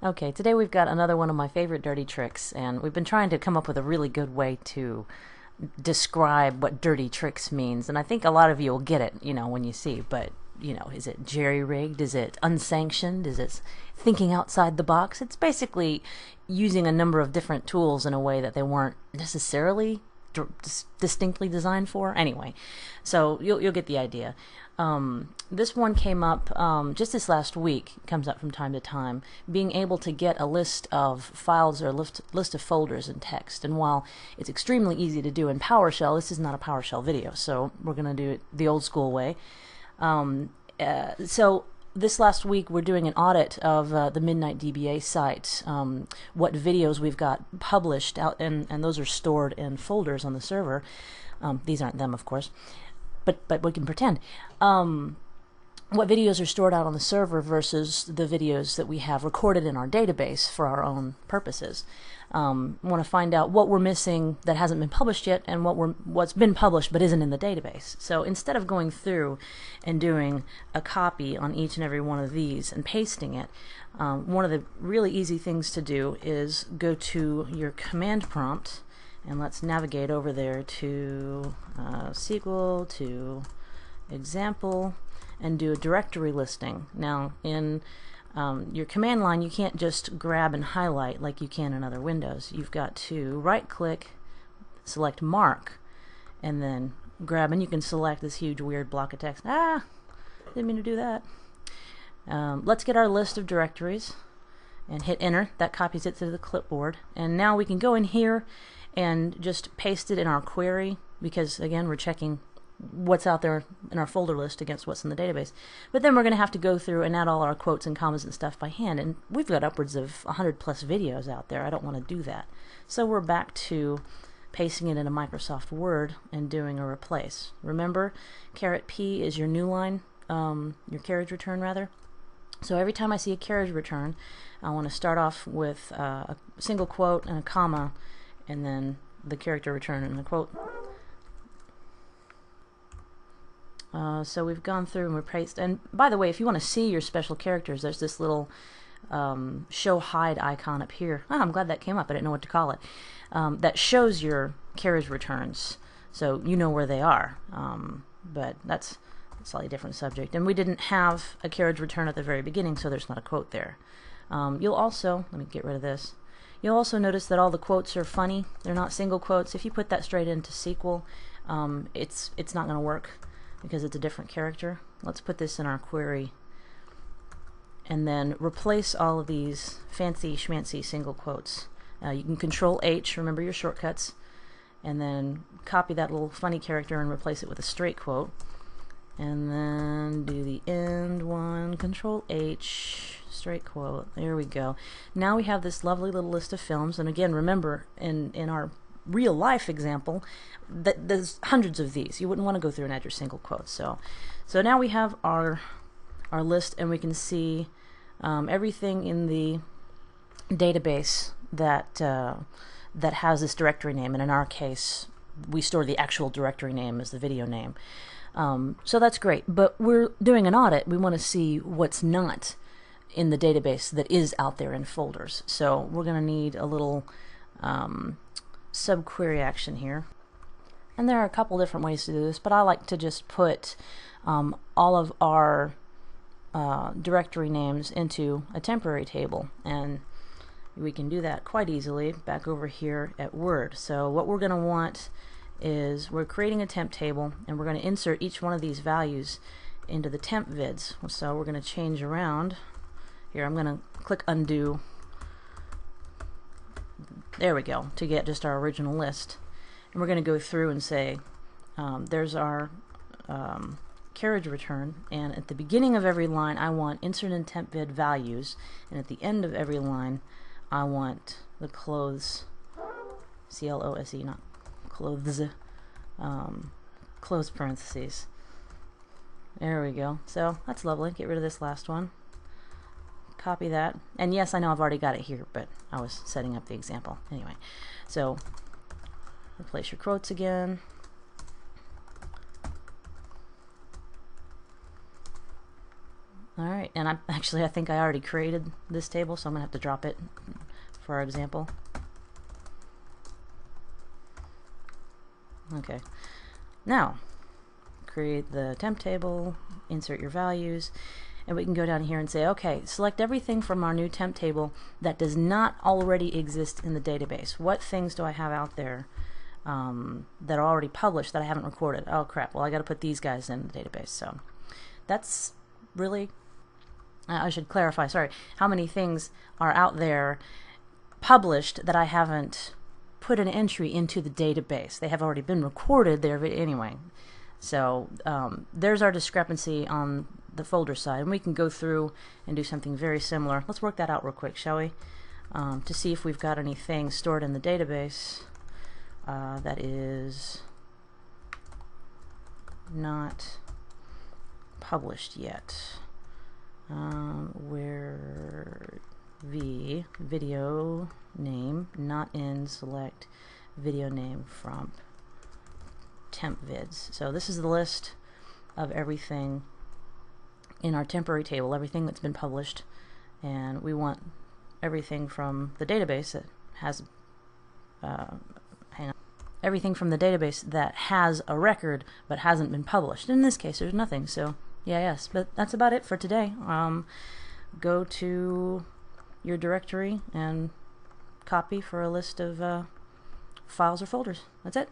Okay, today we've got another one of my favorite dirty tricks, and we've been trying to come up with a really good way to describe what dirty tricks means. And I think a lot of you will get it, when you see, but, is it jerry-rigged? Is it unsanctioned? Is it thinking outside the box? It's basically using a number of different tools in a way that they weren't necessarily distinctly designed for. Anyway, so you'll get the idea. This one came up just this last week. It comes up from time to time. Being able to get a list of files or list of folders in text. And while it's extremely easy to do in PowerShell, this is not a PowerShell video, so we're going to do it the old school way. So this last week we're doing an audit of the Midnight DBA site, what videos we've got published out, and those are stored in folders on the server. These aren't them, of course, but we can pretend. What videos are stored out on the server versus the videos that we have recorded in our database for our own purposes. Want to find out what we're missing that hasn't been published yet, and what's been published but isn't in the database. So instead of going through and doing a copy on each and every one of these and pasting it, one of the really easy things to do is go to your command prompt, and let's navigate over there to SQL, to example, and do a directory listing. Now in your command line, you can't just grab and highlight like you can in other windows. You've got to right click, select mark, and then grab, and you can select this huge weird block of text. Didn't mean to do that. Let's get our list of directories and hit enter. That copies it to the clipboard, and now we can go in here and just paste it in our query, because again we're checking what's out there in our folder list against what's in the database. But then we're going to have to go through and add all our quotes and commas and stuff by hand, and we've got upwards of 100 plus videos out there. I don't want to do that. So we're back to pasting it into Microsoft Word and doing a replace. Remember, $P is your new line, your carriage return rather. So every time I see a carriage return, I want to start off with a single quote and a comma, and then the character return and a quote. So we've gone through and replaced. And by the way, if you want to see your special characters, there's this little show hide icon up here. I'm glad that came up. I didn't know what to call it. That shows your carriage returns, so you know where they are. But that's a slightly different subject. And we didn't have a carriage return at the very beginning, so there's not a quote there. You'll also, let me get rid of this. You'll also notice that all the quotes are funny. They're not single quotes. If you put that straight into SQL, it's not going to work, because it's a different character. Let's put this in our query and then replace all of these fancy schmancy single quotes. You can Control H, remember your shortcuts, and then copy that little funny character and replace it with a straight quote, and then do the end one, Control H, straight quote. There we go. Now we have this lovely little list of films, and again, remember, in our real life example, there's hundreds of these. You wouldn't want to go through and add your single quotes. So now we have our list, and we can see everything in the database that has this directory name, and in our case we store the actual directory name as the video name. So that's great, but we're doing an audit. We want to see what's not in the database that is out there in folders. So we're going to need a little subquery action here, and there are a couple different ways to do this, but I like to just put all of our directory names into a temporary table, and we can do that quite easily back over here at Word. So what we're going to want is, we're creating a temp table, and we're going to insert each one of these values into the temp vids. So we're going to change around here. I'm going to click undo. There we go, to get just our original list. And we're going to go through and say, there's our carriage return, and at the beginning of every line I want insert in temp vid values, and at the end of every line I want the clothes, C-L-O-S-E, not clothes, close parentheses. There we go. So that's lovely. Get rid of this last one. Copy that, and yes, I know I've already got it here, but I was setting up the example anyway. So replace your quotes again, Alright, and I think I already created this table, so I'm going to have to drop it for our example. Okay, now create the temp table, insert your values, and we can go down here and say, okay, select everything from our new temp table that does not already exist in the database. What things do I have out there that are already published that I haven't recorded? Oh crap, well I got to put these guys in the database. So that's really, I should clarify, sorry, how many things are out there published that I haven't put an entry into the database. They have already been recorded there anyway. So there's our discrepancy on the folder side, and we can go through and do something very similar. Let's work that out real quick, shall we? To see if we've got anything stored in the database that is not published yet. Where video name not in select video name from temp vids. So this is the list of everything in our temporary table, everything that's been published, and we want everything from the database that has everything from the database that has a record but hasn't been published. In this case there's nothing, so yes, but that's about it for today. Go to your directory and copy for a list of files or folders. That's it.